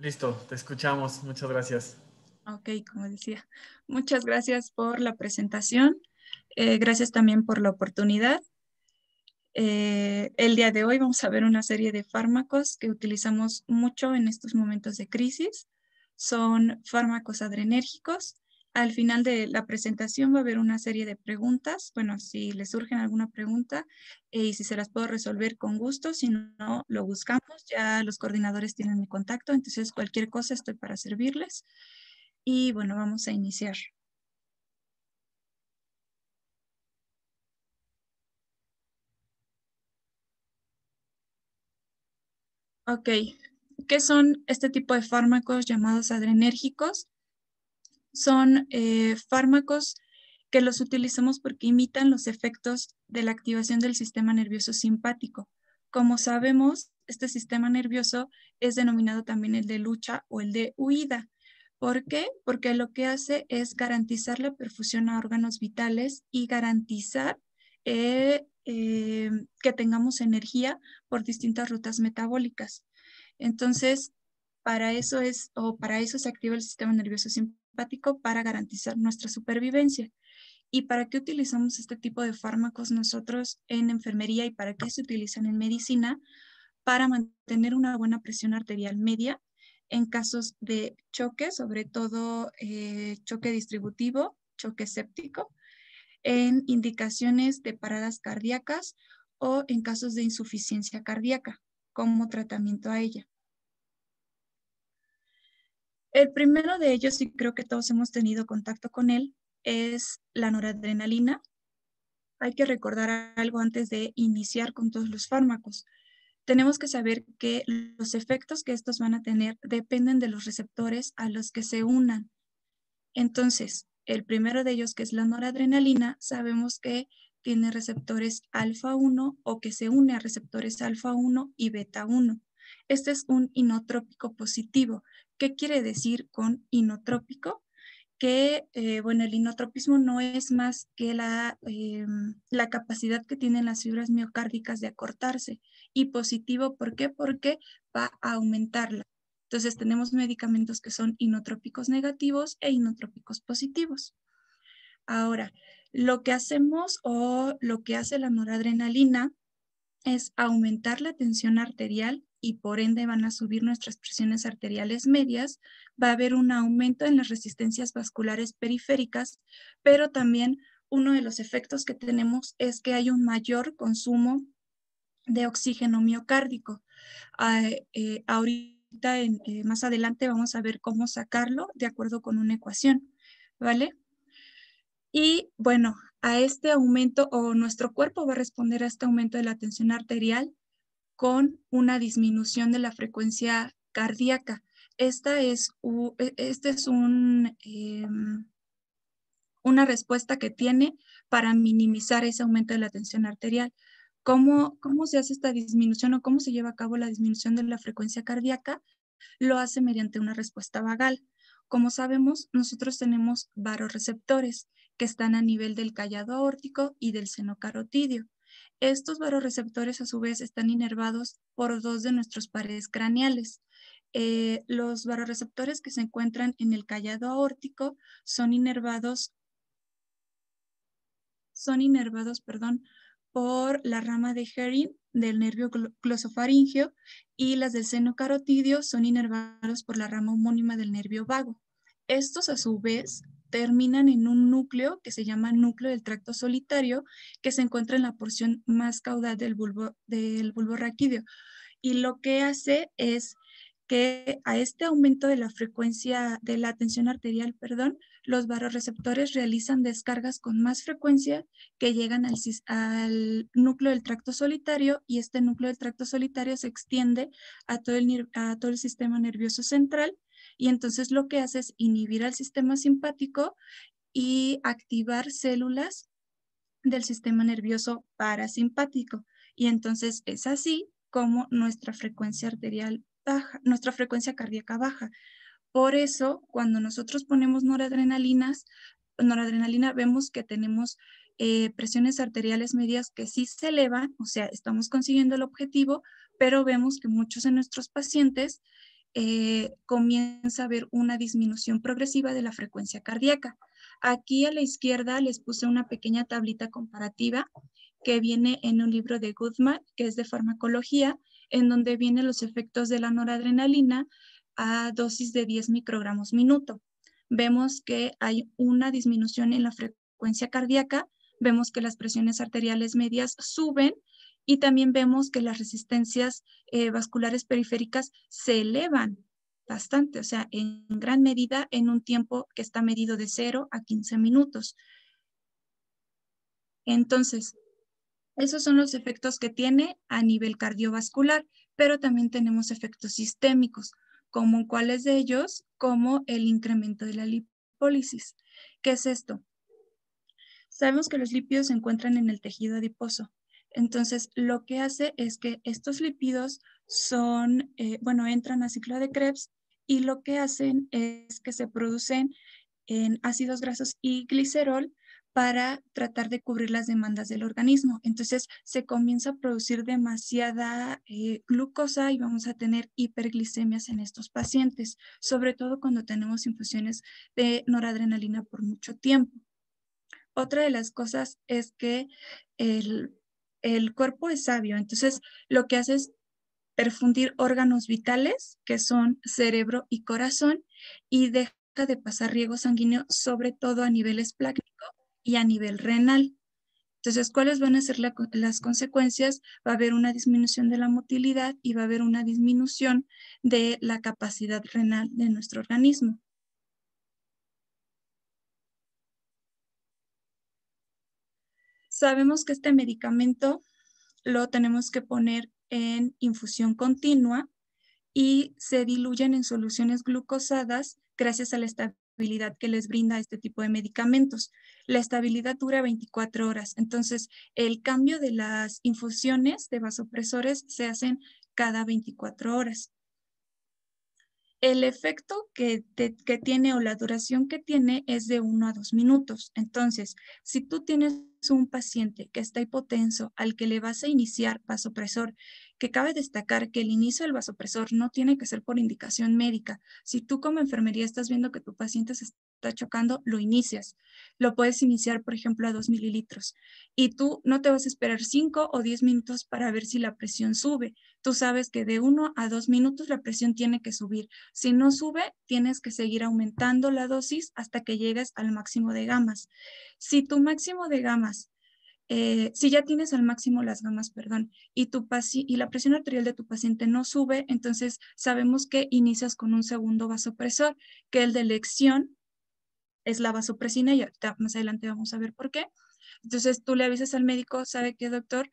Listo, te escuchamos. Muchas gracias. Ok, como decía, muchas gracias por la presentación. Gracias también por la oportunidad. El día de hoy vamos a ver una serie de fármacos que utilizamos mucho en estos momentos de crisis. Son fármacos adrenérgicos. Al final de la presentación va a haber una serie de preguntas. Bueno, si les surgen alguna pregunta y si se las puedo resolver con gusto, si no, lo buscamos. Ya los coordinadores tienen mi contacto, entonces cualquier cosa estoy para servirles. Y bueno, vamos a iniciar. Ok, ¿qué son este tipo de fármacos llamados adrenérgicos? Son fármacos que los utilizamos porque imitan los efectos de la activación del sistema nervioso simpático. Como sabemos, este sistema nervioso es denominado también el de lucha o el de huida. ¿Por qué? Porque lo que hace es garantizar la perfusión a órganos vitales y garantizar que tengamos energía por distintas rutas metabólicas. Entonces, para eso se activa el sistema nervioso simpático para garantizar nuestra supervivencia. ¿Y para qué utilizamos este tipo de fármacos nosotros en enfermería y para qué se utilizan en medicina? Para mantener una buena presión arterial media en casos de choque, sobre todo choque distributivo, choque séptico, en indicaciones de paradas cardíacas o en casos de insuficiencia cardíaca como tratamiento a ella. El primero de ellos, y creo que todos hemos tenido contacto con él, es la noradrenalina. Hay que recordar algo antes de iniciar con todos los fármacos. Tenemos que saber que los efectos que estos van a tener dependen de los receptores a los que se unan. Entonces, el primero de ellos, que es la noradrenalina, sabemos que tiene receptores alfa 1 o que se une a receptores alfa 1 y beta 1. Este es un inotrópico positivo. ¿Qué quiere decir con inotrópico? Que, bueno, el inotropismo no es más que la capacidad que tienen las fibras miocárdicas de acortarse. Y positivo, ¿por qué? Porque va a aumentarla. Entonces tenemos medicamentos que son inotrópicos negativos e inotrópicos positivos. Ahora, lo que hacemos o lo que hace la noradrenalina es aumentar la tensión arterial y por ende van a subir nuestras presiones arteriales medias, va a haber un aumento en las resistencias vasculares periféricas, pero también uno de los efectos que tenemos es que hay un mayor consumo de oxígeno miocárdico. Ahorita, más adelante, vamos a ver cómo sacarlo de acuerdo con una ecuación, ¿vale? Y bueno, a este aumento o nuestro cuerpo va a responder a este aumento de la tensión arterial con una disminución de la frecuencia cardíaca. Este es una respuesta que tiene para minimizar ese aumento de la tensión arterial. ¿Cómo se hace esta disminución o cómo se lleva a cabo la disminución de la frecuencia cardíaca? Lo hace mediante una respuesta vagal. Como sabemos, nosotros tenemos varoreceptores que están a nivel del callado aórtico y del seno carotidio. Estos varoreceptores a su vez están inervados por dos de nuestros paredes craneales. Los varoreceptores que se encuentran en el callado aórtico son inervados, perdón, por la rama de Henry del nervio glosofaringeo y las del seno carotidio son inervados por la rama homónima del nervio vago. Estos a su vez terminan en un núcleo que se llama núcleo del tracto solitario que se encuentra en la porción más caudal del bulbo raquídeo y lo que hace es que a este aumento de la frecuencia de la tensión arterial, perdón, los varoreceptores realizan descargas con más frecuencia que llegan al núcleo del tracto solitario y este núcleo del tracto solitario se extiende a todo el sistema nervioso central y entonces lo que hace es inhibir al sistema simpático y activar células del sistema nervioso parasimpático. Y entonces es así como nuestra frecuencia arterial baja, nuestra frecuencia cardíaca baja. Por eso, cuando nosotros ponemos noradrenalina, vemos que tenemos presiones arteriales medias que sí se elevan, o sea, estamos consiguiendo el objetivo, pero vemos que muchos de nuestros pacientes comienza a haber una disminución progresiva de la frecuencia cardíaca. Aquí a la izquierda les puse una pequeña tablita comparativa que viene en un libro de Goodman, que es de farmacología, en donde vienen los efectos de la noradrenalina a dosis de 10 microgramos minuto. Vemos que hay una disminución en la frecuencia cardíaca, vemos que las presiones arteriales medias suben y también vemos que las resistencias vasculares periféricas se elevan bastante, o sea, en gran medida en un tiempo que está medido de 0 a 15 minutos. Entonces, esos son los efectos que tiene a nivel cardiovascular, pero también tenemos efectos sistémicos, como cuáles de ellos, como el incremento de la lipólisis. ¿Qué es esto? Sabemos que los lípidos se encuentran en el tejido adiposo. Entonces, lo que hace es que estos lípidos son, entran a ciclo de Krebs y lo que hacen es que se producen en ácidos grasos y glicerol para tratar de cubrir las demandas del organismo. Entonces, se comienza a producir demasiada glucosa y vamos a tener hiperglicemias en estos pacientes, sobre todo cuando tenemos infusiones de noradrenalina por mucho tiempo. Otra de las cosas es que el cuerpo es sabio, entonces lo que hace es perfundir órganos vitales, que son cerebro y corazón, y deja de pasar riego sanguíneo, sobre todo a nivel esplácnico y a nivel renal. Entonces, ¿cuáles van a ser las consecuencias? Va a haber una disminución de la motilidad y va a haber una disminución de la capacidad renal de nuestro organismo. Sabemos que este medicamento lo tenemos que poner en infusión continua y se diluyen en soluciones glucosadas gracias a la estabilidad que les brinda este tipo de medicamentos. La estabilidad dura 24 horas, entonces el cambio de las infusiones de vasopresores se hacen cada 24 horas. El efecto que tiene o la duración que tiene es de 1 a 2 minutos. Entonces, si tú tienes un paciente que está hipotenso al que le vas a iniciar vasopresor, que cabe destacar que el inicio del vasopresor no tiene que ser por indicación médica. Si tú como enfermería estás viendo que tu paciente se está chocando, lo inicias. Lo puedes iniciar, por ejemplo, a 2 mililitros. Y tú no te vas a esperar 5 o 10 minutos para ver si la presión sube. Tú sabes que de 1 a 2 minutos la presión tiene que subir. Si no sube, tienes que seguir aumentando la dosis hasta que llegues al máximo de gamas. Si tu máximo de gamas, si ya tienes al máximo las gamas, perdón, y la presión arterial de tu paciente no sube, entonces sabemos que inicias con un segundo vasopresor, que el de elección es la vasopresina y ahorita más adelante vamos a ver por qué. Entonces tú le avisas al médico, ¿sabe qué, doctor?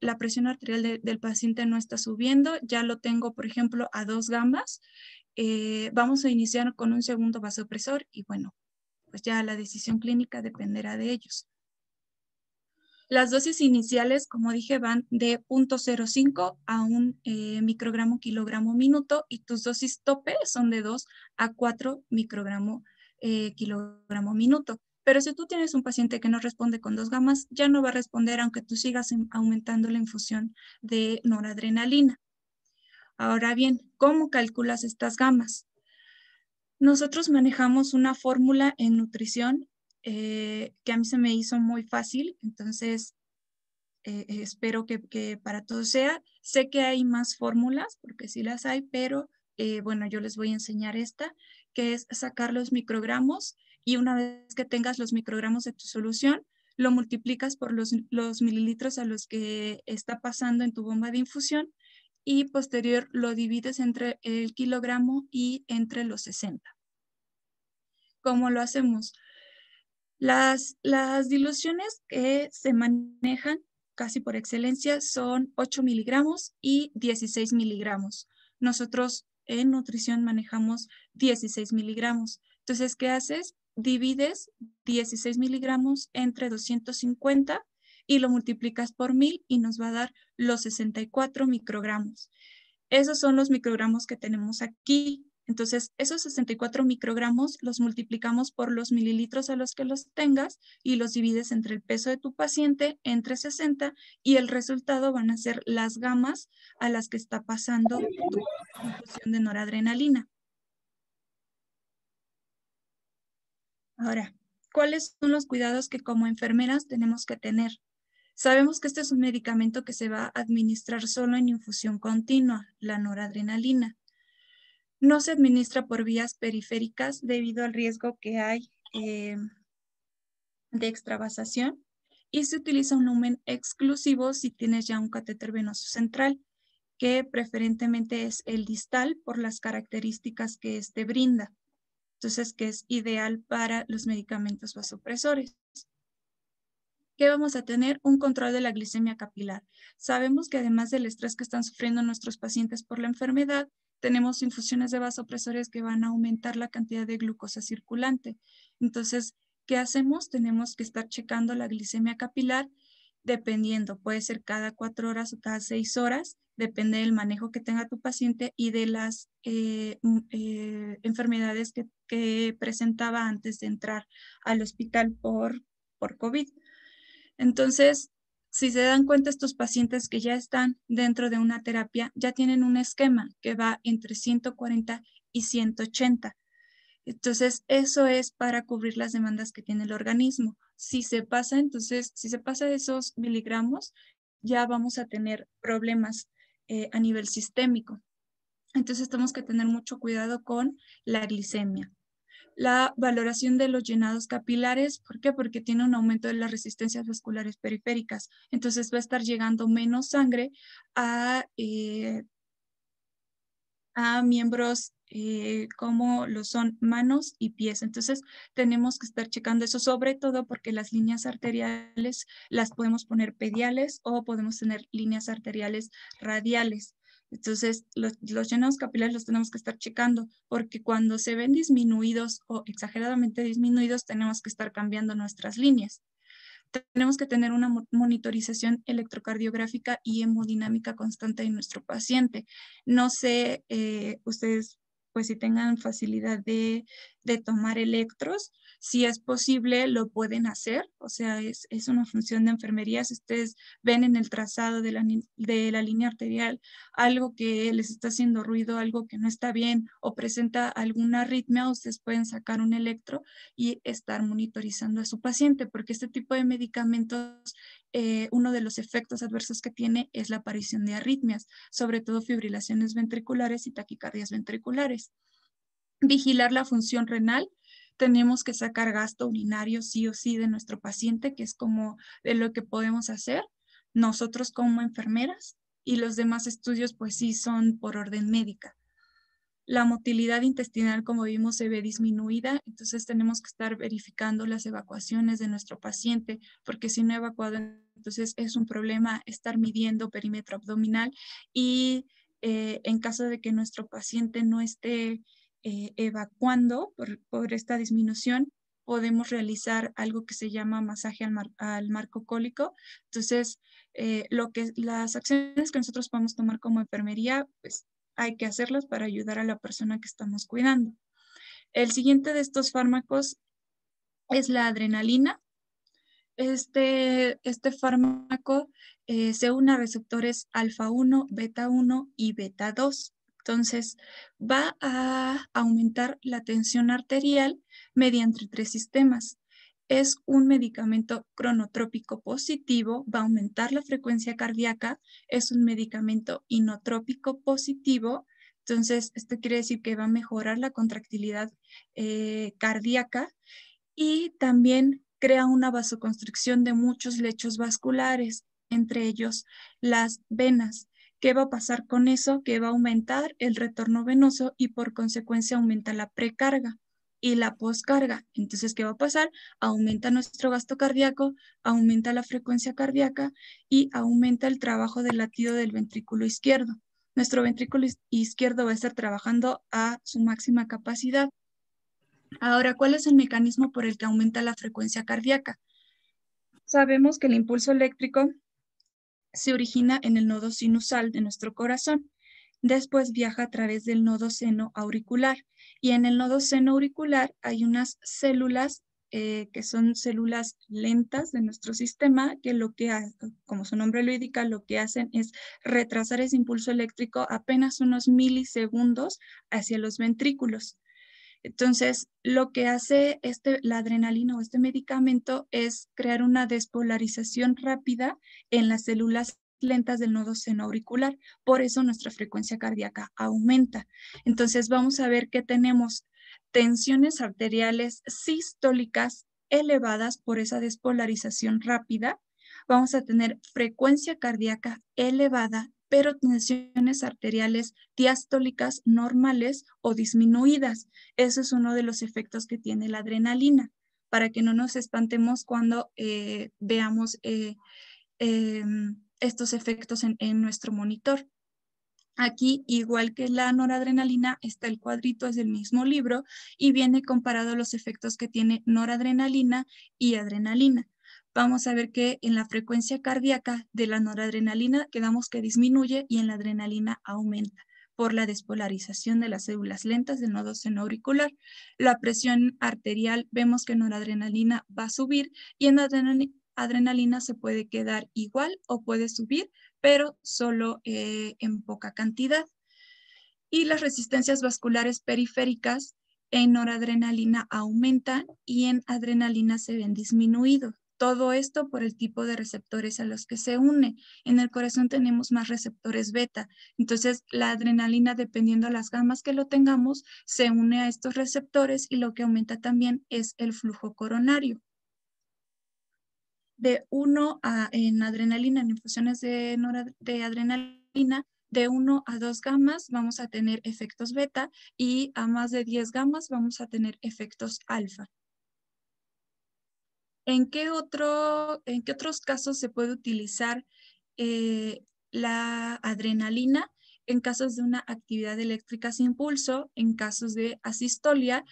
La presión arterial del paciente no está subiendo, ya lo tengo, por ejemplo, a 2 gamas. Vamos a iniciar con un segundo vasopresor y bueno, pues ya la decisión clínica dependerá de ellos. Las dosis iniciales, como dije, van de 0.05 a 1 microgramo kilogramo minuto y tus dosis tope son de 2 a 4 microgramo kilogramo minuto. Pero si tú tienes un paciente que no responde con 2 gamas, ya no va a responder aunque tú sigas aumentando la infusión de noradrenalina. Ahora bien, ¿cómo calculas estas gamas? Nosotros manejamos una fórmula en nutrición que a mí se me hizo muy fácil, entonces espero que para todos sea. Sé que hay más fórmulas, porque sí las hay, pero bueno, yo les voy a enseñar esta, que es sacar los microgramos y una vez que tengas los microgramos de tu solución, lo multiplicas por los mililitros a los que está pasando en tu bomba de infusión y posterior lo divides entre el kilogramo y entre los 60. ¿Cómo lo hacemos? Las diluciones que se manejan casi por excelencia son 8 miligramos y 16 miligramos. Nosotros en nutrición manejamos 16 miligramos. Entonces, ¿qué haces? Divides 16 miligramos entre 250 y lo multiplicas por 1000 y nos va a dar los 64 microgramos. Esos son los microgramos que tenemos aquí. Entonces, esos 64 microgramos los multiplicamos por los mililitros a los que los tengas y los divides entre el peso de tu paciente, entre 60, y el resultado van a ser las gamas a las que está pasando tu infusión de noradrenalina. Ahora, ¿cuáles son los cuidados que como enfermeras tenemos que tener? Sabemos que este es un medicamento que se va a administrar solo en infusión continua, la noradrenalina. No se administra por vías periféricas debido al riesgo que hay de extravasación y se utiliza un lumen exclusivo si tienes ya un catéter venoso central, que preferentemente es el distal por las características que este brinda. Entonces, que es ideal para los medicamentos vasopresores. ¿Qué vamos a tener? Un control de la glicemia capilar. Sabemos que además del estrés que están sufriendo nuestros pacientes por la enfermedad, tenemos infusiones de vasopresores que van a aumentar la cantidad de glucosa circulante. Entonces, ¿qué hacemos? Tenemos que estar checando la glicemia capilar dependiendo, puede ser cada 4 horas o cada 6 horas, depende del manejo que tenga tu paciente y de las enfermedades que presentaba antes de entrar al hospital por COVID. Entonces, si se dan cuenta, estos pacientes que ya están dentro de una terapia ya tienen un esquema que va entre 140 y 180. Entonces, eso es para cubrir las demandas que tiene el organismo. Si se pasa, entonces, si se pasa de esos miligramos, ya vamos a tener problemas a nivel sistémico. Entonces, tenemos que tener mucho cuidado con la glicemia. La valoración de los llenados capilares, ¿por qué? Porque tiene un aumento de las resistencias vasculares periféricas. Entonces, va a estar llegando menos sangre a miembros como lo son manos y pies. Entonces, tenemos que estar checando eso, sobre todo porque las líneas arteriales las podemos poner pediales o podemos tener líneas arteriales radiales. Entonces, los llenados capilares los tenemos que estar checando porque cuando se ven disminuidos o exageradamente disminuidos, tenemos que estar cambiando nuestras líneas. Tenemos que tener una monitorización electrocardiográfica y hemodinámica constante de nuestro paciente. No sé, ustedes pues si tengan facilidad de tomar electros, si es posible lo pueden hacer, o sea, es una función de enfermería. Si ustedes ven en el trazado de la línea arterial algo que les está haciendo ruido, algo que no está bien o presenta alguna arritmia, ustedes pueden sacar un electro y estar monitorizando a su paciente, porque este tipo de medicamentos, uno de los efectos adversos que tiene es la aparición de arritmias, sobre todo fibrilaciones ventriculares y taquicardias ventriculares. Vigilar la función renal. Tenemos que sacar gasto urinario sí o sí de nuestro paciente, que es como de lo que podemos hacer nosotros como enfermeras, y los demás estudios pues sí son por orden médica. La motilidad intestinal, como vimos, se ve disminuida, entonces tenemos que estar verificando las evacuaciones de nuestro paciente, porque si no ha evacuado, entonces es un problema estar midiendo perímetro abdominal y en caso de que nuestro paciente no esté evacuando por esta disminución, podemos realizar algo que se llama masaje al marco cólico. Entonces, las acciones que nosotros podemos tomar como enfermería, pues hay que hacerlas para ayudar a la persona que estamos cuidando. El siguiente de estos fármacos es la adrenalina. Este fármaco se une a receptores alfa 1, beta 1 y beta 2. Entonces, va a aumentar la tensión arterial mediante 3 sistemas. Es un medicamento cronotrópico positivo, va a aumentar la frecuencia cardíaca, es un medicamento inotrópico positivo, entonces esto quiere decir que va a mejorar la contractilidad cardíaca y también crea una vasoconstricción de muchos lechos vasculares, entre ellos las venas. ¿Qué va a pasar con eso? Que va a aumentar el retorno venoso y por consecuencia aumenta la precarga y la poscarga. Entonces, ¿qué va a pasar? Aumenta nuestro gasto cardíaco, aumenta la frecuencia cardíaca y aumenta el trabajo del latido del ventrículo izquierdo. Nuestro ventrículo izquierdo va a estar trabajando a su máxima capacidad. Ahora, ¿cuál es el mecanismo por el que aumenta la frecuencia cardíaca? Sabemos que el impulso eléctrico se origina en el nodo sinusal de nuestro corazón Después viaja a través del nodo seno auricular y en el nodo seno auricular hay unas células que son células lentas de nuestro sistema que como su nombre lo indica, lo que hacen es retrasar ese impulso eléctrico apenas unos milisegundos hacia los ventrículos. Entonces, lo que hace la adrenalina o este medicamento es crear una despolarización rápida en las células lentas del nodo seno auricular. Por eso nuestra frecuencia cardíaca aumenta. Entonces, vamos a ver que tenemos tensiones arteriales sistólicas elevadas por esa despolarización rápida. Vamos a tener frecuencia cardíaca elevada, pero tensiones arteriales diastólicas normales o disminuidas. Eso es uno de los efectos que tiene la adrenalina, para que no nos espantemos cuando veamos estos efectos en nuestro monitor. Aquí, igual que la noradrenalina, está el cuadrito, es del mismo libro y viene comparado los efectos que tiene noradrenalina y adrenalina. Vamos a ver que en la frecuencia cardíaca de la noradrenalina quedamos que disminuye y en la adrenalina aumenta por la despolarización de las células lentas del nodo seno auricular. La presión arterial, vemos que en noradrenalina va a subir y en adrenalina se puede quedar igual o puede subir, pero solo en poca cantidad. Y las resistencias vasculares periféricas en noradrenalina aumentan y en adrenalina se ven disminuidos. Todo esto por el tipo de receptores a los que se une. En el corazón tenemos más receptores beta. Entonces, la adrenalina, dependiendo de las gamas que lo tengamos, se une a estos receptores y lo que aumenta también es el flujo coronario. En adrenalina, en infusiones de adrenalina, de 1 a 2 gamas vamos a tener efectos beta y a más de 10 gamas vamos a tener efectos alfa. ¿En qué otros casos se puede utilizar la adrenalina? En casos de una actividad eléctrica sin pulso, en casos de asistolia,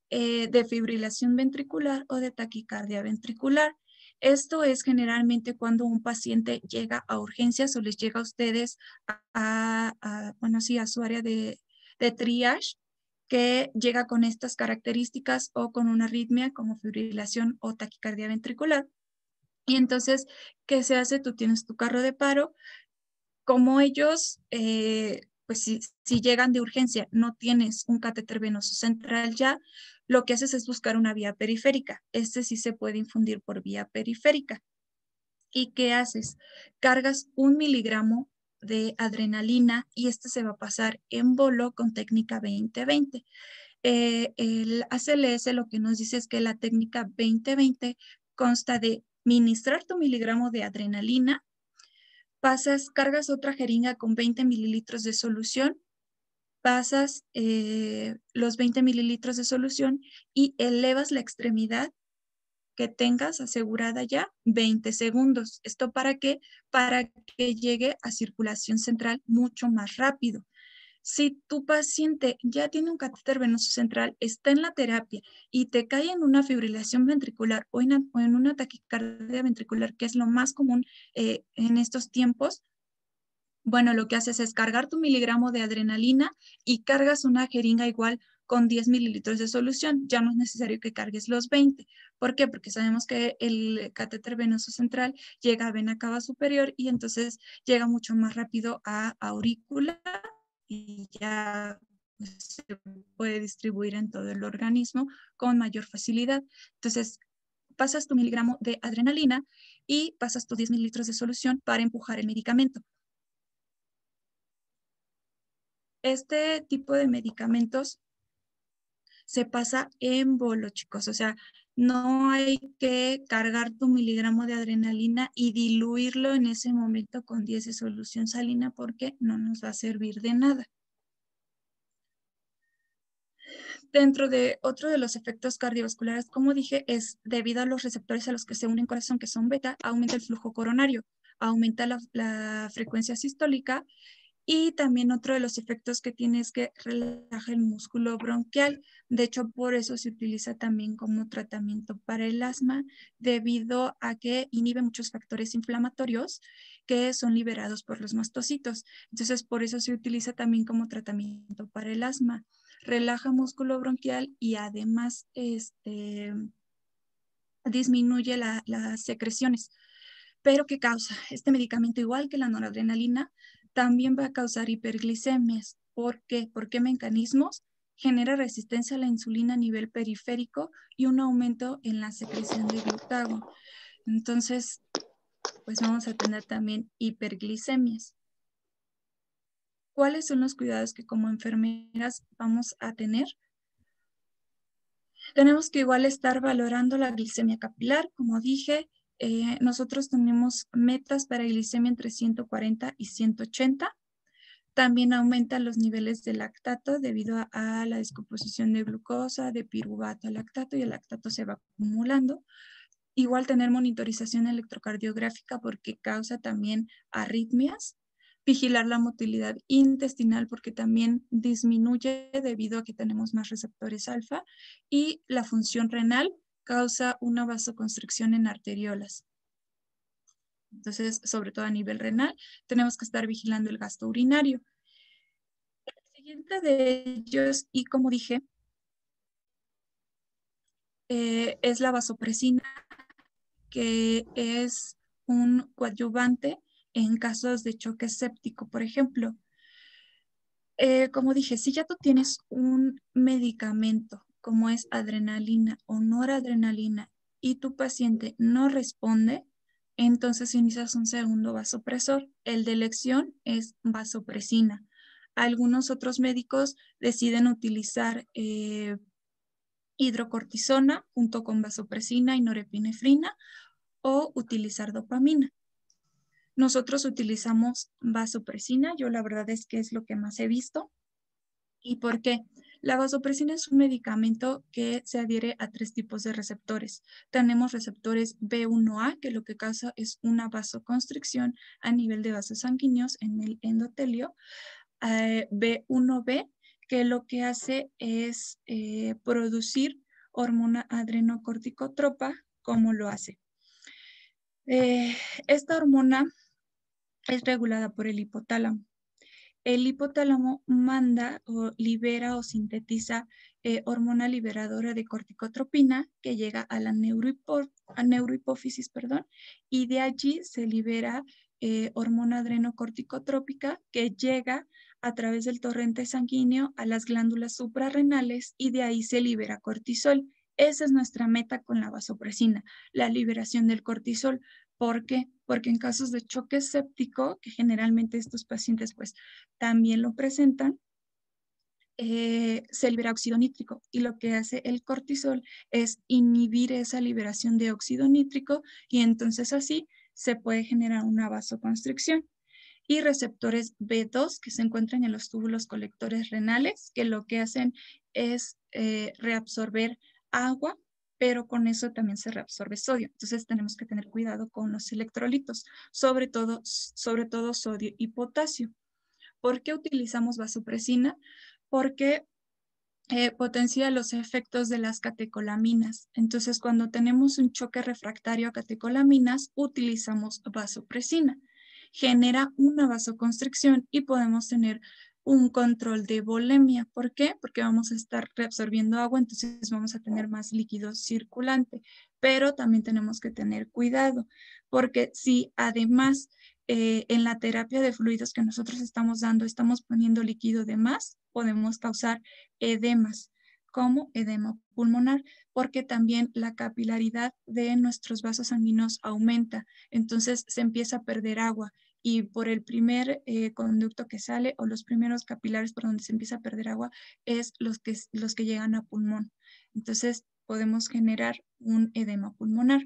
de fibrilación ventricular o de taquicardia ventricular. Esto es generalmente cuando un paciente llega a urgencias o les llega a ustedes a su área de triage, que llega con estas características o con una arritmia como fibrilación o taquicardia ventricular. Y entonces, ¿qué se hace? Tú tienes tu carro de paro. Como ellos, pues si llegan de urgencia, no tienes un catéter venoso central ya, lo que haces es buscar una vía periférica. Este sí se puede infundir por vía periférica. ¿Y qué haces? Cargas 1 miligramo de adrenalina y este se va a pasar en bolo con técnica 20-20. El ACLS lo que nos dice es que la técnica 20-20 consta de ministrar tu miligramo de adrenalina, cargas otra jeringa con 20 mililitros de solución, pasas los 20 mililitros de solución y elevas la extremidad que tengas asegurada ya 20 segundos. ¿Esto para qué? Para que llegue a circulación central mucho más rápido. Si tu paciente ya tiene un catéter venoso central, está en la terapia y te cae en una fibrilación ventricular o en una taquicardia ventricular, que es lo más común en estos tiempos, bueno, lo que haces es cargar tu miligramo de adrenalina y cargas una jeringa igual con 10 mililitros de solución. Ya no es necesario que cargues los 20. ¿Por qué? Porque sabemos que el catéter venoso central llega a vena cava superior y entonces llega mucho más rápido a aurícula y ya pues, se puede distribuir en todo el organismo con mayor facilidad. Entonces, pasas tu miligramo de adrenalina y pasas tus 10 mililitros de solución para empujar el medicamento. Este tipo de medicamentos se pasa en bolo, chicos. O sea, no hay que cargar tu miligramo de adrenalina y diluirlo en ese momento con 10 de solución salina porque no nos va a servir de nada. Dentro de otro de los efectos cardiovasculares, como dije, es debido a los receptores a los que se une el corazón, que son beta, aumenta el flujo coronario, aumenta la frecuencia sistólica Y también otro de los efectos que tiene es que relaja el músculo bronquial. De hecho, por eso se utiliza también como tratamiento para el asma, debido a que inhibe muchos factores inflamatorios que son liberados por los mastocitos. Entonces, por eso se utiliza también como tratamiento para el asma. Relaja músculo bronquial y además disminuye las secreciones. Pero ¿qué causa? Este medicamento, igual que la noradrenalina, también va a causar hiperglicemias. ¿Por qué? ¿Por qué mecanismos? Genera resistencia a la insulina a nivel periférico y un aumento en la secreción de glucagón. Entonces, pues vamos a tener también hiperglicemias. ¿Cuáles son los cuidados que como enfermeras vamos a tener? Tenemos que igual estar valorando la glicemia capilar, como dije. Nosotros tenemos metas para glicemia entre 140 y 180. También aumentan los niveles de lactato debido a la descomposición de glucosa, de piruvato al lactato, y el lactato se va acumulando. Igual tener monitorización electrocardiográfica porque causa también arritmias. Vigilar la motilidad intestinal porque también disminuye debido a que tenemos más receptores alfa. Y la función renal causa una vasoconstricción en arteriolas. Entonces, sobre todo a nivel renal, tenemos que estar vigilando el gasto urinario. El siguiente de ellos, y como dije, es la vasopresina, que es un coadyuvante en casos de choque séptico, por ejemplo. Como dije, si ya tú tienes un medicamento como es adrenalina o noradrenalina y tu paciente no responde, entonces inicias un segundo vasopresor. El de elección es vasopresina. Algunos otros médicos deciden utilizar hidrocortisona junto con vasopresina y norepinefrina o utilizar dopamina. Nosotros utilizamos vasopresina, yo la verdad es que es lo que más he visto. ¿Y por qué? La vasopresina es un medicamento que se adhiere a 3 tipos de receptores. Tenemos receptores B1A, que lo que causa es una vasoconstricción a nivel de vasos sanguíneos en el endotelio. B1B, que lo que hace es producir hormona adrenocorticotropa, como lo hace. Esta hormona es regulada por el hipotálamo. El hipotálamo manda o libera o sintetiza hormona liberadora de corticotropina que llega a la neurohipófisis, y de allí se libera hormona adrenocorticotrópica que llega a través del torrente sanguíneo a las glándulas suprarrenales y de ahí se libera cortisol. Esa es nuestra meta con la vasopresina, la liberación del cortisol. ¿Por qué? Porque en casos de choque séptico, que generalmente estos pacientes pues también lo presentan, se libera óxido nítrico y lo que hace el cortisol es inhibir esa liberación de óxido nítrico y entonces así se puede generar una vasoconstricción. Y receptores B2 que se encuentran en los túbulos colectores renales, que lo que hacen es reabsorber agua, pero con eso también se reabsorbe sodio. Entonces tenemos que tener cuidado con los electrolitos, sobre todo sodio y potasio. ¿Por qué utilizamos vasopresina? Porque potencia los efectos de las catecolaminas. Entonces, cuando tenemos un choque refractario a catecolaminas, utilizamos vasopresina. Genera una vasoconstricción y podemos tener un control de volemia. ¿Por qué? Porque vamos a estar reabsorbiendo agua, entonces vamos a tener más líquido circulante. Pero también tenemos que tener cuidado, porque si además en la terapia de fluidos que nosotros estamos dando, estamos poniendo líquido de más, podemos causar edemas, como edema pulmonar, porque también la capilaridad de nuestros vasos sanguíneos aumenta, entonces se empieza a perder agua y por el primer conducto que sale o los primeros capilares por donde se empieza a perder agua es los que llegan a pulmón. Entonces podemos generar un edema pulmonar.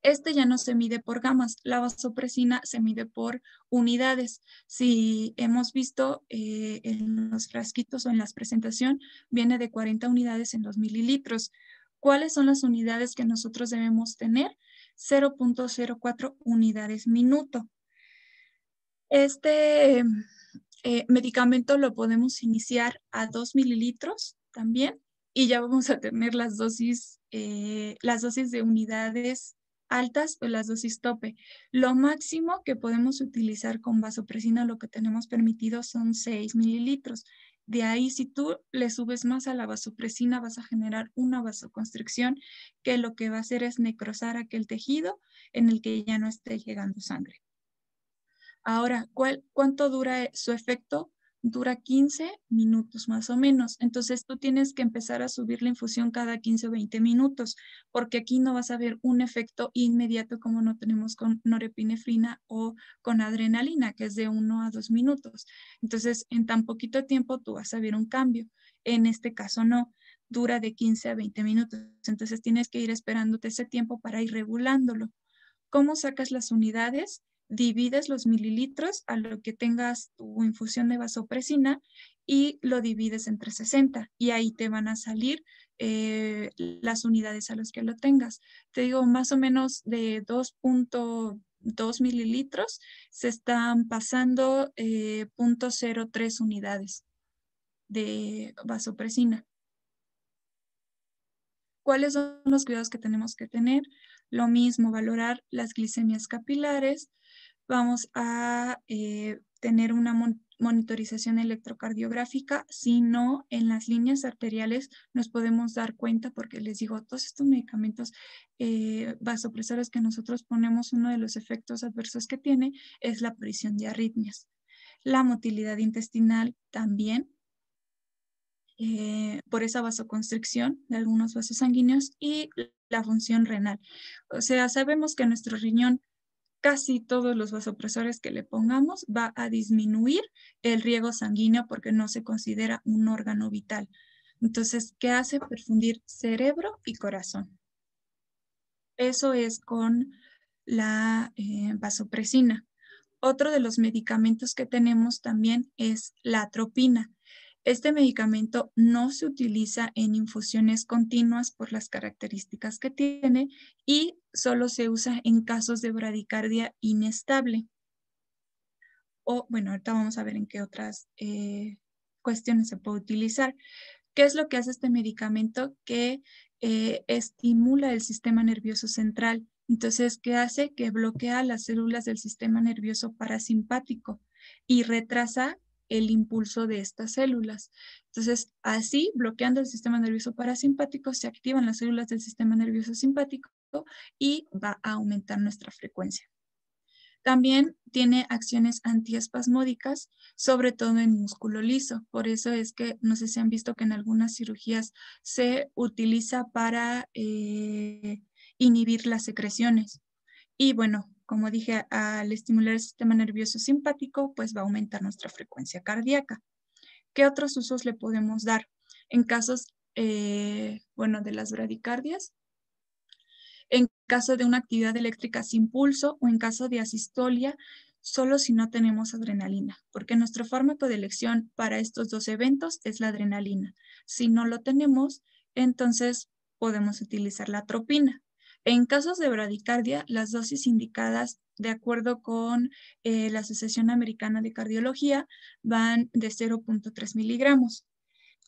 Este ya no se mide por gamas, la vasopresina se mide por unidades. Si hemos visto en los frasquitos o en la presentación, viene de 40 unidades en 2 mililitros. ¿Cuáles son las unidades que nosotros debemos tener? 0.04 unidades minuto. Este medicamento lo podemos iniciar a 2 mililitros también y ya vamos a tener las dosis de unidades altas o las dosis tope. Lo máximo que podemos utilizar con vasopresina, lo que tenemos permitido son 6 mililitros. De ahí, si tú le subes más a la vasopresina, vas a generar una vasoconstricción que lo que va a hacer es necrosar aquel tejido en el que ya no esté llegando sangre. Ahora, ¿cuánto dura su efecto? Dura 15 minutos más o menos. Entonces tú tienes que empezar a subir la infusión cada 15 o 20 minutos, porque aquí no vas a ver un efecto inmediato como no tenemos con norepinefrina o con adrenalina, que es de 1 a 2 minutos. Entonces, en tan poquito tiempo tú vas a ver un cambio. En este caso no, dura de 15 a 20 minutos. Entonces tienes que ir esperándote ese tiempo para ir regulándolo. ¿Cómo sacas las unidades? Divides los mililitros a lo que tengas tu infusión de vasopresina y lo divides entre 60 y ahí te van a salir las unidades a las que lo tengas. Te digo, más o menos de 2.2 mililitros se están pasando 0.03 unidades de vasopresina. ¿Cuáles son los cuidados que tenemos que tener? Lo mismo, valorar las glicemias capilares. Vamos a tener una monitorización electrocardiográfica. Si no, en las líneas arteriales nos podemos dar cuenta, porque les digo, todos estos medicamentos vasopresores que nosotros ponemos, uno de los efectos adversos que tiene es la aparición de arritmias. La motilidad intestinal también, por esa vasoconstricción de algunos vasos sanguíneos y la función renal. O sea, sabemos que nuestro riñón, casi todos los vasopresores que le pongamos, va a disminuir el riego sanguíneo porque no se considera un órgano vital. Entonces, ¿qué hace? Perfundir cerebro y corazón. Eso es con la vasopresina. Otro de los medicamentos que tenemos también es la atropina. Este medicamento no se utiliza en infusiones continuas por las características que tiene y solo se usa en casos de bradicardia inestable. O, bueno, ahorita vamos a ver en qué otras cuestiones se puede utilizar. ¿Qué es lo que hace este medicamento? Que estimula el sistema nervioso central. Entonces, ¿qué hace? Que bloquea las células del sistema nervioso parasimpático y retrasa el impulso de estas células. Entonces, así, bloqueando el sistema nervioso parasimpático, se activan las células del sistema nervioso simpático y va a aumentar nuestra frecuencia. También tiene acciones antiespasmódicas, sobre todo en músculo liso. Por eso es que no sé si han visto que en algunas cirugías se utiliza para inhibir las secreciones. Y bueno, como dije, al estimular el sistema nervioso simpático, pues va a aumentar nuestra frecuencia cardíaca. ¿Qué otros usos le podemos dar? En casos, bueno, de las bradicardias, en caso de una actividad eléctrica sin pulso o en caso de asistolia, solo si no tenemos adrenalina, porque nuestro fármaco de elección para estos dos eventos es la adrenalina. Si no lo tenemos, entonces podemos utilizar la atropina. En casos de bradicardia, las dosis indicadas de acuerdo con la Asociación Americana de Cardiología van de 0.3 miligramos.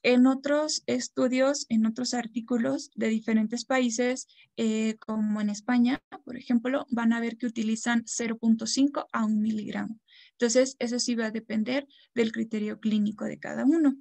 En otros estudios, en otros artículos de diferentes países, como en España, por ejemplo, van a ver que utilizan 0.5 a 1 miligramo. Entonces, eso sí va a depender del criterio clínico de cada uno.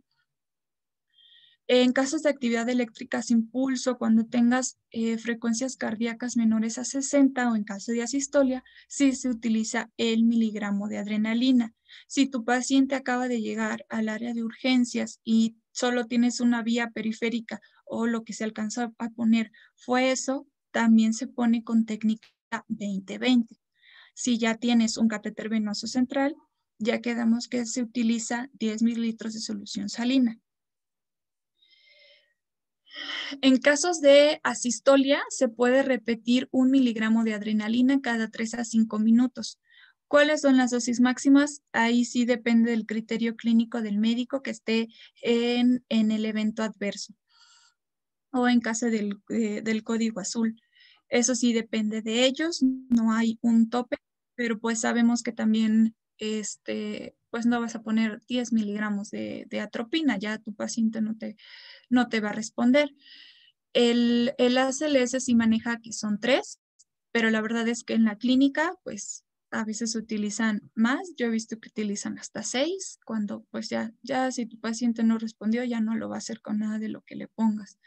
En casos de actividad eléctrica sin pulso, cuando tengas frecuencias cardíacas menores a 60 o en caso de asistolia, sí se utiliza el miligramo de adrenalina. Si tu paciente acaba de llegar al área de urgencias y solo tienes una vía periférica o lo que se alcanzó a poner fue eso, también se pone con técnica 20-20. Si ya tienes un catéter venoso central, ya quedamos que se utiliza 10 mililitros de solución salina. En casos de asistolia, se puede repetir 1 miligramo de adrenalina cada 3 a 5 minutos. ¿Cuáles son las dosis máximas? Ahí sí depende del criterio clínico del médico que esté en el evento adverso o en caso del código azul. Eso sí depende de ellos, no hay un tope, pero pues sabemos que también pues no vas a poner 10 miligramos de atropina, ya tu paciente no te va a responder. El ACLS sí maneja que son 3, pero la verdad es que en la clínica, pues a veces utilizan más. Yo he visto que utilizan hasta 6, cuando pues ya si tu paciente no respondió, ya no lo va a hacer con nada de lo que le pongas.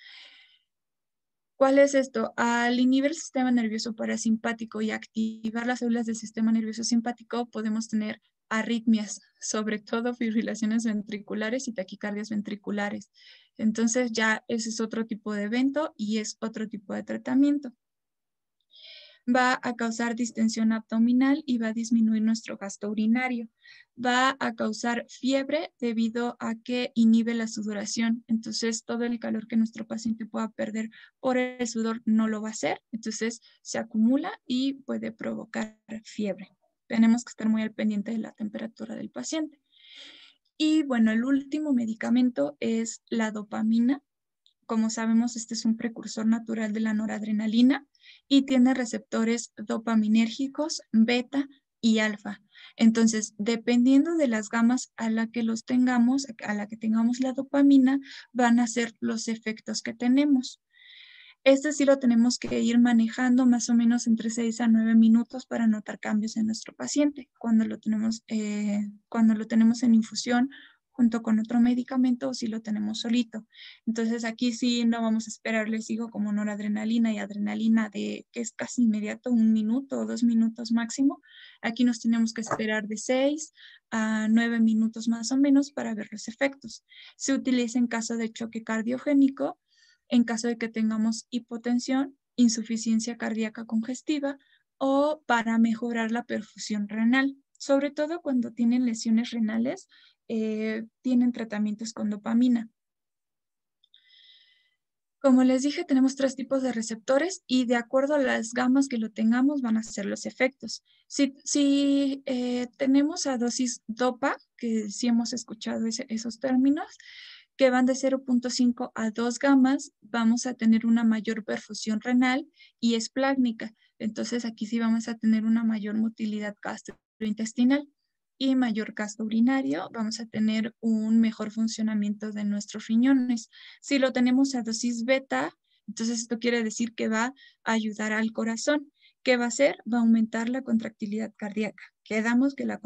¿Cuál es esto? Al inhibir el sistema nervioso parasimpático y activar las células del sistema nervioso simpático, podemos tener arritmias, sobre todo fibrilaciones ventriculares y taquicardias ventriculares. Entonces ya ese es otro tipo de evento y es otro tipo de tratamiento. Va a causar distensión abdominal y va a disminuir nuestro gasto urinario. Va a causar fiebre debido a que inhibe la sudoración. Entonces, todo el calor que nuestro paciente pueda perder por el sudor no lo va a hacer. Entonces, se acumula y puede provocar fiebre. Tenemos que estar muy al pendiente de la temperatura del paciente. Y bueno, el último medicamento es la dopamina. Como sabemos, este es un precursor natural de la noradrenalina y tiene receptores dopaminérgicos, beta y alfa. Entonces, dependiendo de las gamas a la que los tengamos, a la que tengamos la dopamina, van a ser los efectos que tenemos. Este sí lo tenemos que ir manejando más o menos entre 6 a 9 minutos para notar cambios en nuestro paciente. Cuando lo tenemos en infusión junto con otro medicamento o si lo tenemos solito. Entonces aquí sí no vamos a esperar, les digo, como noradrenalina y adrenalina que es casi inmediato, 1 minuto o 2 minutos máximo. Aquí nos tenemos que esperar de 6 a 9 minutos más o menos para ver los efectos. Se utiliza en caso de choque cardiogénico, en caso de que tengamos hipotensión, insuficiencia cardíaca congestiva o para mejorar la perfusión renal. Sobre todo cuando tienen lesiones renales, tienen tratamientos con dopamina. Como les dije, tenemos 3 tipos de receptores y de acuerdo a las gamas que lo tengamos van a ser los efectos. Si tenemos a dosis dopa, que sí hemos escuchado esos términos, que van de 0.5 a 2 gamas, vamos a tener una mayor perfusión renal y esplácnica. Entonces aquí sí vamos a tener una mayor motilidad gastrointestinal y mayor gasto urinario, vamos a tener un mejor funcionamiento de nuestros riñones. Si lo tenemos a dosis beta, entonces esto quiere decir que va a ayudar al corazón. ¿Qué va a hacer? Va a aumentar la contractilidad cardíaca. Quedamos que la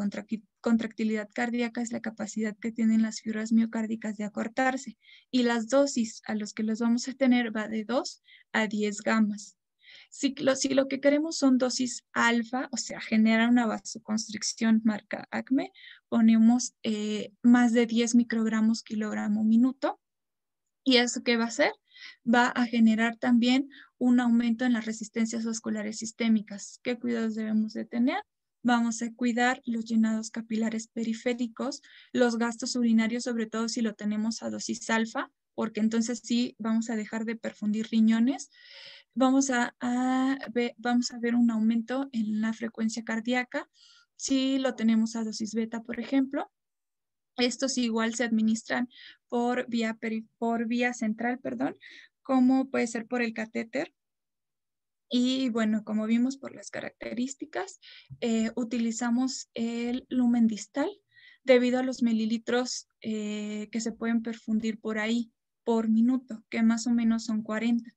contractilidad cardíaca es la capacidad que tienen las fibras miocárdicas de acortarse y las dosis a los que los vamos a tener va de 2 a 10 gamas. Si lo que queremos son dosis alfa, o sea, generar una vasoconstricción marca ACME, ponemos más de 10 microgramos kilogramo minuto. ¿Y eso qué va a hacer? Va a generar también un aumento en las resistencias vasculares sistémicas. ¿Qué cuidados debemos de tener? Vamos a cuidar los llenados capilares periféricos, los gastos urinarios, sobre todo si lo tenemos a dosis alfa, porque entonces sí vamos a dejar de perfundir riñones. Vamos a ver un aumento en la frecuencia cardíaca si lo tenemos a dosis beta, por ejemplo. Estos igual se administran por vía central, perdón, como puede ser por el catéter. Y bueno, como vimos por las características, utilizamos el lumen distal debido a los mililitros que se pueden perfundir por ahí por minuto, que más o menos son 40.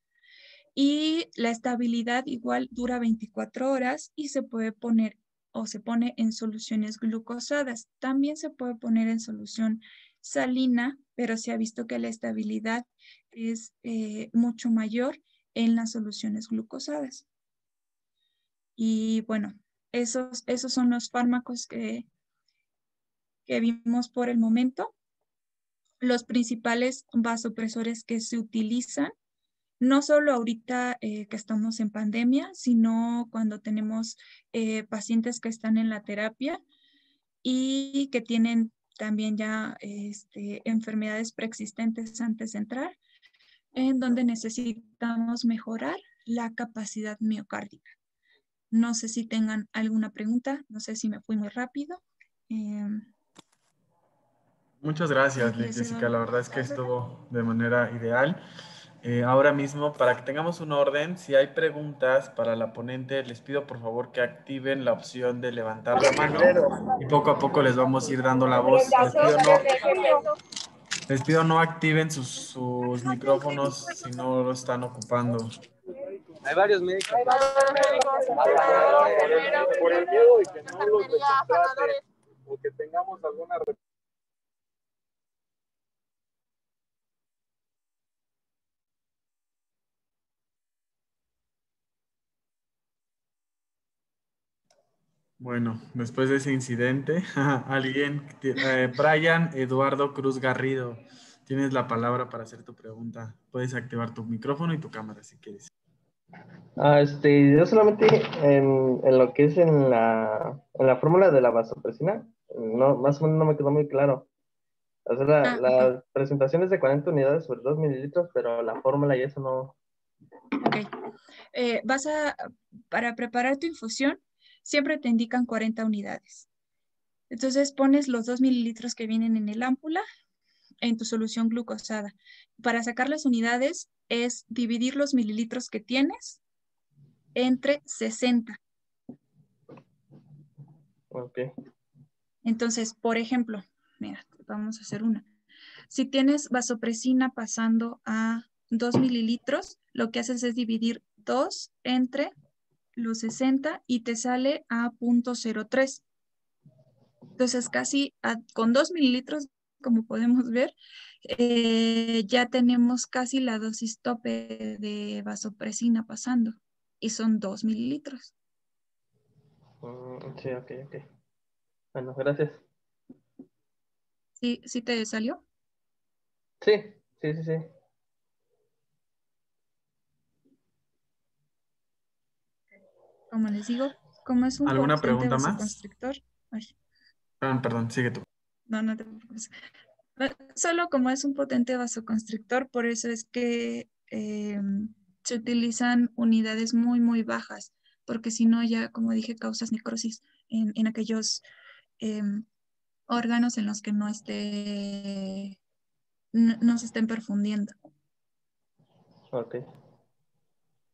Y la estabilidad igual dura 24 horas y se puede poner o se pone en soluciones glucosadas. También se puede poner en solución salina, pero se ha visto que la estabilidad es mucho mayor en las soluciones glucosadas. Y bueno, esos son los fármacos que vimos por el momento. Los principales vasopresores que se utilizan no solo ahorita que estamos en pandemia, sino cuando tenemos pacientes que están en la terapia y que tienen también ya enfermedades preexistentes antes de entrar, en donde necesitamos mejorar la capacidad miocárdica. No sé si tengan alguna pregunta, no sé si me fui muy rápido. Muchas gracias, Les cedo Jessica. la La verdad es que palabra. estuvo de manera ideal. Ahora mismo, para que tengamos un orden, si hay preguntas para la ponente, les pido por favor que activen la opción de levantar la mano y poco a poco les vamos a ir dando la voz. Les pido no activen sus micrófonos si no lo están ocupando. Hay varios médicos. Por el miedo de que no los recontraten o que tengamos alguna. Bueno, después de ese incidente, Brian Eduardo Cruz Garrido, tienes la palabra para hacer tu pregunta. Puedes activar tu micrófono y tu cámara si quieres. Yo solamente en lo que es en la fórmula de la vasopresina, no, más o menos no me quedó muy claro. O sea, la Ok. presentación es de 40 unidades sobre 2 mililitros, pero la fórmula y eso no. Ok. Para preparar tu infusión, siempre te indican 40 unidades. Entonces pones los 2 mililitros que vienen en el ámpula en tu solución glucosada. Para sacar las unidades es dividir los mililitros que tienes entre 60. Ok. Entonces, por ejemplo, mira, vamos a hacer una. Si tienes vasopresina pasando a 2 mililitros, lo que haces es dividir 2 entre los 60 y te sale a 0.03. Entonces, con 2 mililitros, como podemos ver, ya tenemos casi la dosis tope de vasopresina pasando y son 2 mililitros. Sí, ok. Bueno, gracias. ¿Sí, sí te salió? Sí. Como les digo, como es un ¿Alguna potente pregunta más? vasoconstrictor, ay, Perdón, sigue tú. no te preocupes. Solo como es un potente vasoconstrictor, por eso es que se utilizan unidades muy, muy bajas, porque si no ya, como dije, causas necrosis en aquellos órganos en los que no se estén perfundiendo. Ok.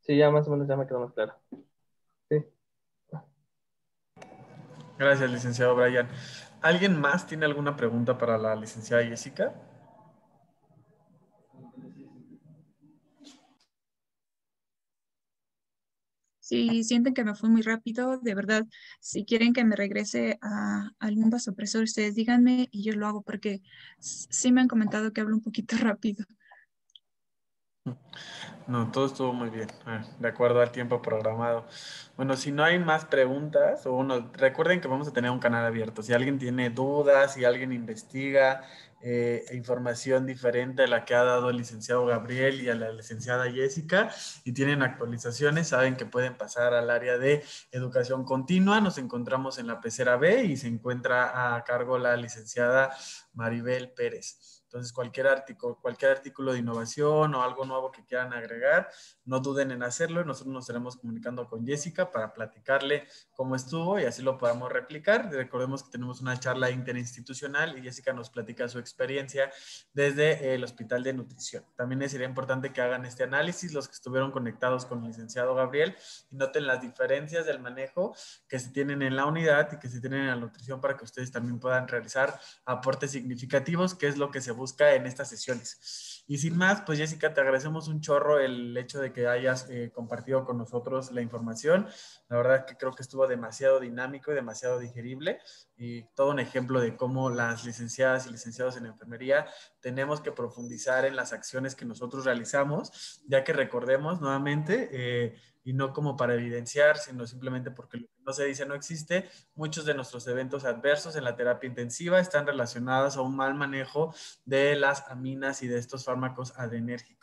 Sí, ya más o menos ya me quedó más claro. Sí. Gracias, licenciado Brian. ¿Alguien más tiene alguna pregunta para la licenciada Jessica? Si sienten que me fue muy rápido, de verdad, si quieren que me regrese a algún vasopresor, ustedes díganme y yo lo hago porque sí me han comentado que hablo un poquito rápido. No, todo estuvo muy bien, de acuerdo al tiempo programado. Bueno, si no hay más preguntas, o bueno, recuerden que vamos a tener un canal abierto. Si alguien tiene dudas, si alguien investiga información diferente a la que ha dado el licenciado Gabriel y a la licenciada Jessica, y tienen actualizaciones, saben que pueden pasar al área de educación continua. Nos encontramos en la pecera B y se encuentra a cargo la licenciada Maribel Pérez. Entonces, cualquier artículo de innovación o algo nuevo que quieran agregar, no duden en hacerlo. Nosotros nos estaremos comunicando con Jessica para platicarle cómo estuvo y así lo podamos replicar. Recordemos que tenemos una charla interinstitucional y Jessica nos platica su experiencia desde el Hospital de Nutrición. También sería importante que hagan este análisis los que estuvieron conectados con el licenciado Gabriel y noten las diferencias del manejo que se tienen en la unidad y que se tienen en la nutrición para que ustedes también puedan realizar aportes significativos, que es lo que se busca en estas sesiones. Y sin más, pues Jessica, te agradecemos un chorro el hecho de que hayas compartido con nosotros la información. La verdad que creo que estuvo demasiado dinámico y demasiado digerible y todo un ejemplo de cómo las licenciadas y licenciados en enfermería tenemos que profundizar en las acciones que nosotros realizamos, ya que recordemos nuevamente, y no como para evidenciar, sino simplemente porque lo que no se dice no existe, muchos de nuestros eventos adversos en la terapia intensiva están relacionados a un mal manejo de las aminas y de estos fármacos adrenérgicos.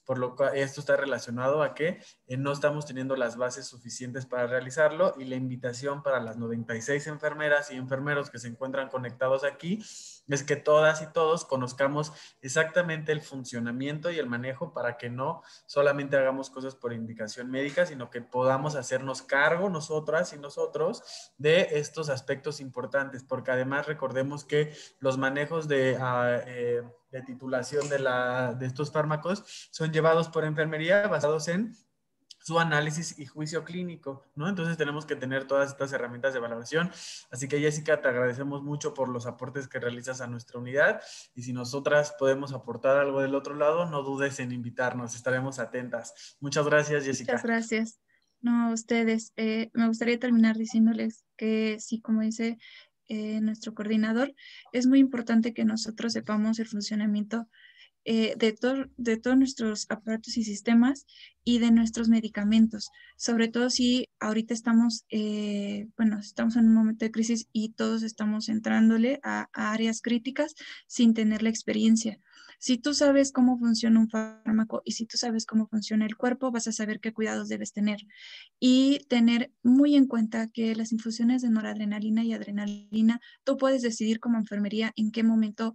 Por lo cual, esto está relacionado a que no estamos teniendo las bases suficientes para realizarlo y la invitación para las 96 enfermeras y enfermeros que se encuentran conectados aquí es que todas y todos conozcamos exactamente el funcionamiento y el manejo para que no solamente hagamos cosas por indicación médica, sino que podamos hacernos cargo nosotras y nosotros de estos aspectos importantes, porque además recordemos que los manejos de titulación de estos fármacos son llevados por enfermería basados en su análisis y juicio clínico, ¿no? Entonces tenemos que tener todas estas herramientas de valoración. Así que Jessica, te agradecemos mucho por los aportes que realizas a nuestra unidad y si nosotras podemos aportar algo del otro lado, no dudes en invitarnos, estaremos atentas. Muchas gracias, Jessica. Muchas gracias. No, a ustedes. Me gustaría terminar diciéndoles que sí, como dice nuestro coordinador, es muy importante que nosotros sepamos el funcionamiento de todos nuestros aparatos y sistemas y de nuestros medicamentos, sobre todo si ahorita estamos, estamos en un momento de crisis y todos estamos entrándole a áreas críticas sin tener la experiencia. Si tú sabes cómo funciona un fármaco y si tú sabes cómo funciona el cuerpo, vas a saber qué cuidados debes tener y tener muy en cuenta que las infusiones de noradrenalina y adrenalina, tú puedes decidir como enfermería en qué momento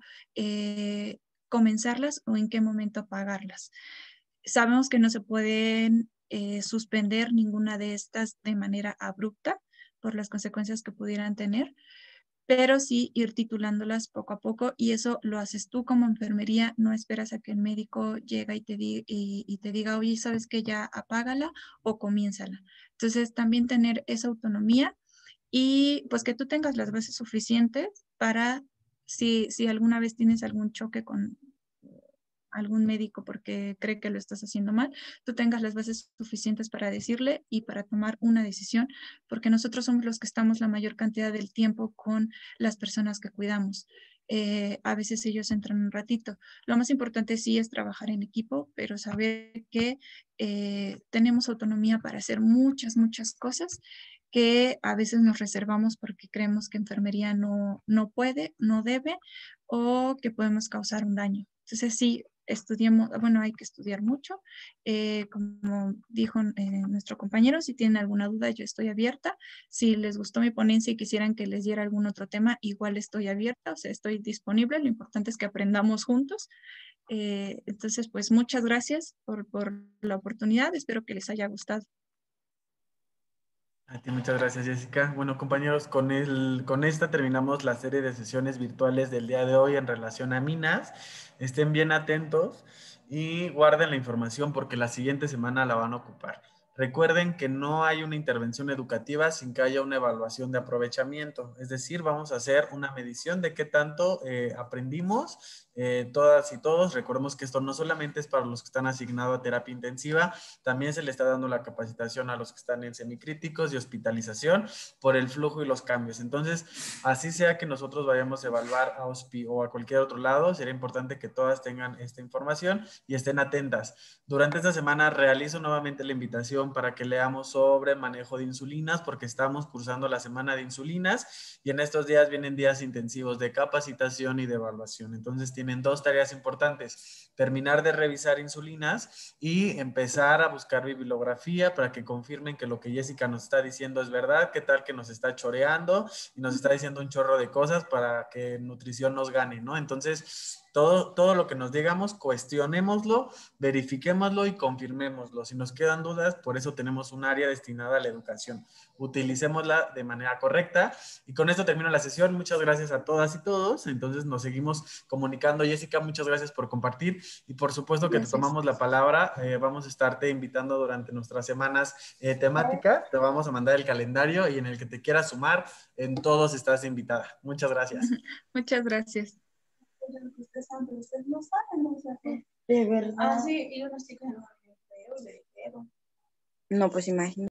comenzarlas o en qué momento apagarlas. Sabemos que no se pueden suspender ninguna de estas de manera abrupta por las consecuencias que pudieran tener, pero sí ir titulándolas poco a poco y eso lo haces tú como enfermería, no esperas a que el médico llegue y te diga, oye, ¿sabes qué? Ya apágala o comiénzala. Entonces también tener esa autonomía y pues que tú tengas las bases suficientes para si alguna vez tienes algún choque con algún médico porque cree que lo estás haciendo mal, tú tengas las bases suficientes para decirle y para tomar una decisión, porque nosotros somos los que estamos la mayor cantidad del tiempo con las personas que cuidamos. A veces ellos entran un ratito. Lo más importante sí es trabajar en equipo, pero saber que tenemos autonomía para hacer muchas, muchas cosas que a veces nos reservamos porque creemos que enfermería no puede, no debe o que podemos causar un daño. Entonces sí, estudiemos, bueno, hay que estudiar mucho. Como dijo nuestro compañero, si tienen alguna duda, yo estoy abierta. Si les gustó mi ponencia y quisieran que les diera algún otro tema, igual estoy abierta, o sea, estoy disponible. Lo importante es que aprendamos juntos. Entonces, pues muchas gracias por la oportunidad. Espero que les haya gustado. A ti muchas gracias, Jessica. Bueno, compañeros, con esta terminamos la serie de sesiones virtuales del día de hoy en relación a minas. Estén bien atentos y guarden la información porque la siguiente semana la van a ocupar. Recuerden que no hay una intervención educativa sin que haya una evaluación de aprovechamiento. Es decir, vamos a hacer una medición de qué tanto aprendimos todas y todos. Recordemos que esto no solamente es para los que están asignados a terapia intensiva, también se le está dando la capacitación a los que están en semicríticos y hospitalización por el flujo y los cambios. Entonces, así sea que nosotros vayamos a evaluar a OSPI o a cualquier otro lado, sería importante que todas tengan esta información y estén atentas. Durante esta semana realizo nuevamente la invitación para que leamos sobre manejo de insulinas porque estamos cursando la semana de insulinas y en estos días vienen días intensivos de capacitación y de evaluación. Entonces tienen dos tareas importantes: terminar de revisar insulinas y empezar a buscar bibliografía para que confirmen que lo que Jessica nos está diciendo es verdad. ¿Qué tal que nos está choreando y nos está diciendo un chorro de cosas para que nutrición nos gane, ¿no? Entonces, todo lo que nos digamos, cuestionémoslo, verifiquémoslo y confirmémoslo. Si nos quedan dudas, por eso tenemos un área destinada a la educación. Utilicémosla de manera correcta. Y con esto termino la sesión. Muchas gracias a todas y todos. Entonces nos seguimos comunicando. Jessica, muchas gracias por compartir. Y por supuesto que te tomamos la palabra. Vamos a estarte invitando durante nuestras semanas temáticas. Te vamos a mandar el calendario y en el que te quieras sumar, en todos estás invitada. Muchas gracias. Muchas gracias. De verdad. Ah, sí, y unos chicos en los No, pues imagínate.